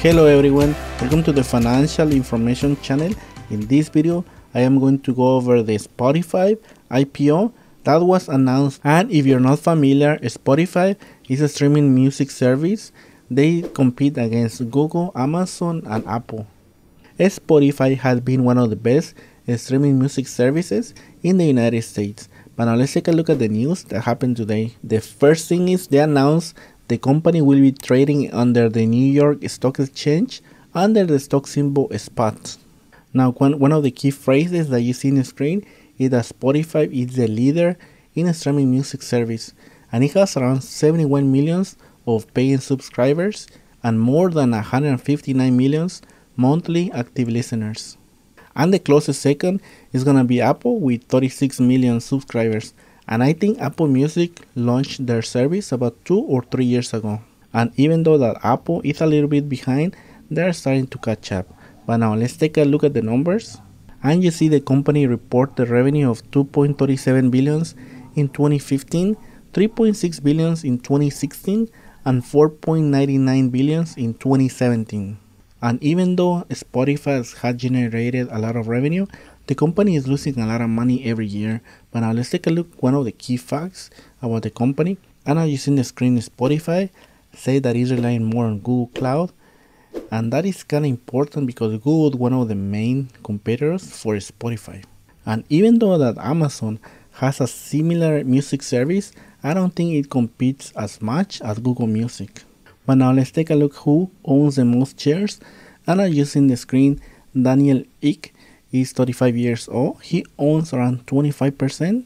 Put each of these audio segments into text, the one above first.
Hello everyone, welcome to the Financial Information channel. In this video, I am going to go over the Spotify IPO that was announced. And if you're not familiar, Spotify is a streaming music service. They compete against Google, Amazon, and Apple. Spotify has been one of the best streaming music services in the United States. But now let's take a look at the news that happened today. The first thing is they announced the company will be trading under the New York Stock Exchange under the stock symbol SPOT. Now, one of the key phrases that you see on the screen is that Spotify is the leader in a streaming music service, and it has around 71 millions of paying subscribers and more than 159 millions monthly active listeners. And the closest second is gonna be Apple with 36 million subscribers. And I think Apple Music launched their service about 2 or 3 years ago. And even though that Apple is a little bit behind, they're starting to catch up. But now let's take a look at the numbers. And you see the company report the revenue of 2.37 billions in 2015, 3.6 billions in 2016, and 4.99 billions in 2017. And even though Spotify has generated a lot of revenue, the company is losing a lot of money every year. But now let's take a look at one of the key facts about the company. And as you see on the screen, Spotify say that it's relying more on Google Cloud. And that is kind of important because Google is one of the main competitors for Spotify. And even though that Amazon has a similar music service, I don't think it competes as much as Google Music. But now let's take a look who owns the most shares. And as you see on the screen, Daniel Ek is 35 years old. He owns around 25%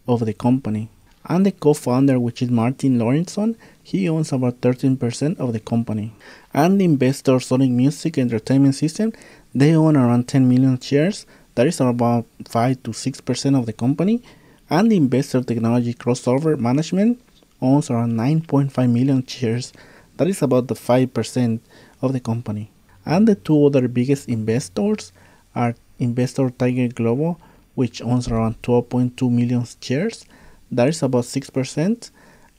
of the company. And the co-founder, which is Martin Lorentzon, he owns about 13% of the company. And the investor Sonic Music Entertainment System, they own around 10 million shares. That is about 5 to 6% of the company. And the investor Technology Crossover Management owns around 9.5 million shares. That is about the 5% of the company. And the two other biggest investors are investor Tiger Global, which owns around 12.2 million shares. That is about 6%.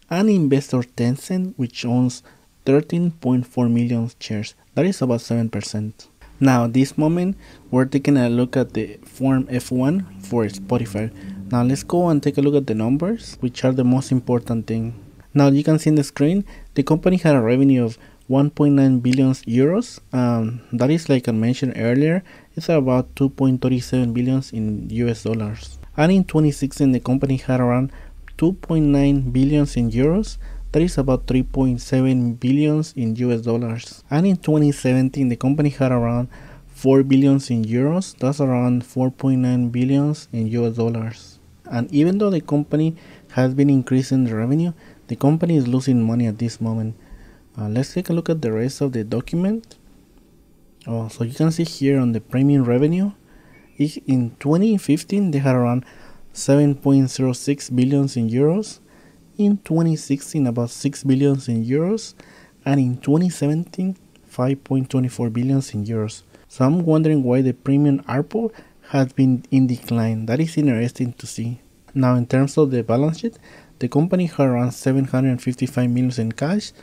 And investor Tencent, which owns 13.4 million shares. That is about 7%. Now, this moment, we're taking a look at the Form F1 for Spotify. Now, let's go and take a look at the numbers, which are the most important thing. Now, you can see in the screen, the company had a revenue of 1.9 billion euros. That is, like I mentioned earlier, it's about 2.37 billion in US dollars. And in 2016, the company had around 2.9 billion in euros. That is about 3.7 billion in US dollars. And in 2017, the company had around 4 billion in euros. That's around 4.9 billion in US dollars. And even though the company has been increasing the revenue, the company is losing money at this moment. Let's take a look at the rest of the document. So you can see here on the premium revenue, in 2015 they had around 7.06 billion in euros. In 2016 about 6 billion in euros, and in 2017 5.24 billion in euros. So I'm wondering why the premium ARPU has been in decline. That is interesting to see. Now, in terms of the balance sheet, the company had around 755 million in cash,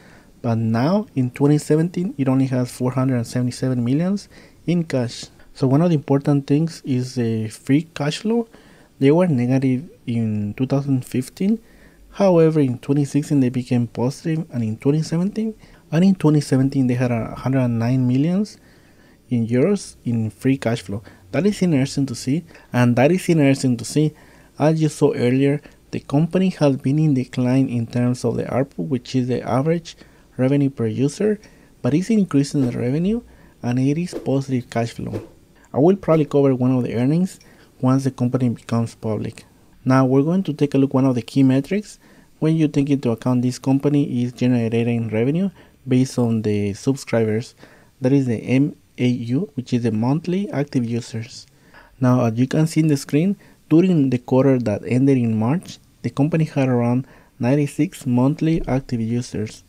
but now in 2017 it only has 477 million in cash. So one of the important things is the free cash flow. They were negative in 2015. However, in 2016 they became positive, and in 2017 they had 109 million in euros in free cash flow. That is interesting to see, and that is interesting to see. As you saw earlier, the company has been in decline in terms of the ARPU, which is the average revenue per user, but it's increasing the revenue and it is positive cash flow. I will probably cover one of the earnings once the company becomes public. Now we're going to take a look at one of the key metrics when you take into account this company is generating revenue based on the subscribers. That is the MAU, which is the monthly active users. Now, as you can see in the screen, during the quarter that ended in March, the company had around 96 monthly active users.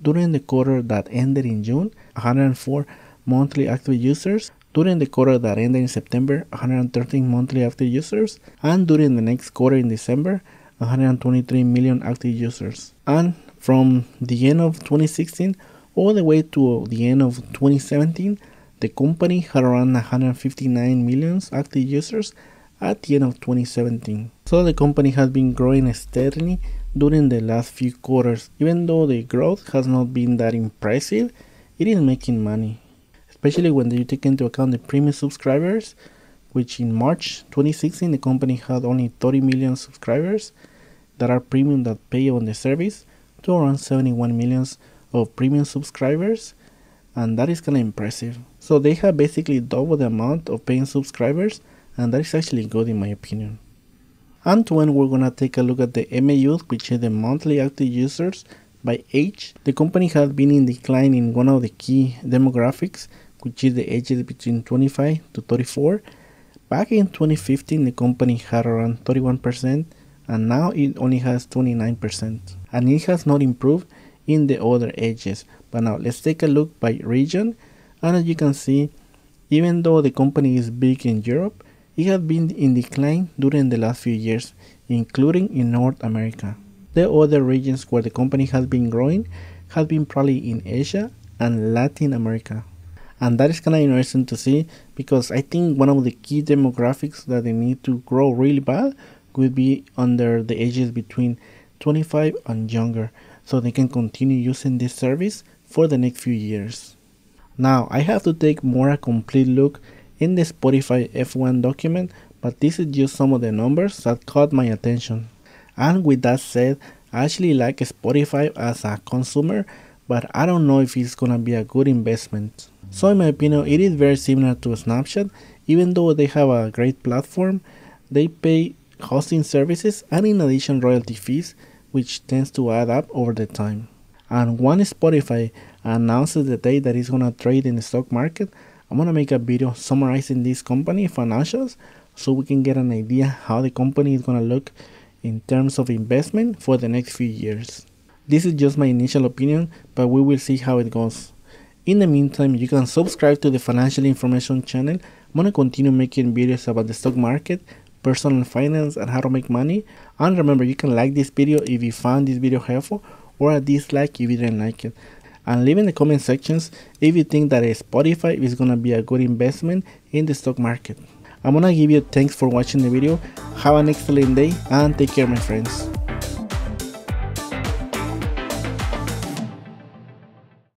During the quarter that ended in June, 104 monthly active users. During the quarter that ended in September, 113 monthly active users. And during the next quarter in December, 123 million active users. And from the end of 2016 All the way to the end of 2017, the company had around 159 million active users at the end of 2017. So the company has been growing steadily during the last few quarters. Even though the growth has not been that impressive, it is making money. Especially when you take into account the premium subscribers, which in March 2016 the company had only 30 million subscribers that are premium that pay on the service, to around 71 million of premium subscribers, and that is kind of impressive. So they have basically doubled the amount of paying subscribers, and that is actually good in my opinion. And to end, we're gonna take a look at the MAUs, which is the monthly active users by age. The company has been in decline in one of the key demographics, which is the ages between 25 to 34. Back in 2015, the company had around 31%, and now it only has 29%. And it has not improved in the other ages. But now let's take a look by region, and as you can see, even though the company is big in Europe, it has been in decline during the last few years, including in North America. The other regions where the company has been growing has been probably in Asia and Latin America. And that is kind of interesting to see, because I think one of the key demographics that they need to grow really bad would be under the ages between 25 and younger, so they can continue using this service for the next few years. Now I have to take more a complete look in the Spotify F1 document, but this is just some of the numbers that caught my attention. And with that said, I actually like Spotify as a consumer, but I don't know if it's gonna be a good investment. So in my opinion, it is very similar to Snapchat. Even though they have a great platform, they pay hosting services and in addition royalty fees, which tends to add up over the time. And once Spotify announces the day that it's gonna trade in the stock market, I'm gonna make a video summarizing this company financials so we can get an idea how the company is gonna look in terms of investment for the next few years. This is just my initial opinion, but we will see how it goes. In the meantime, you can subscribe to the Financial Information channel. I'm gonna continue making videos about the stock market, personal finance, and how to make money. And remember, you can like this video if you found this video helpful, or a dislike if you didn't like it. And leave in the comment sections if you think that Spotify is gonna be a good investment in the stock market. I'm gonna give you thanks for watching the video. Have an excellent day and take care, my friends.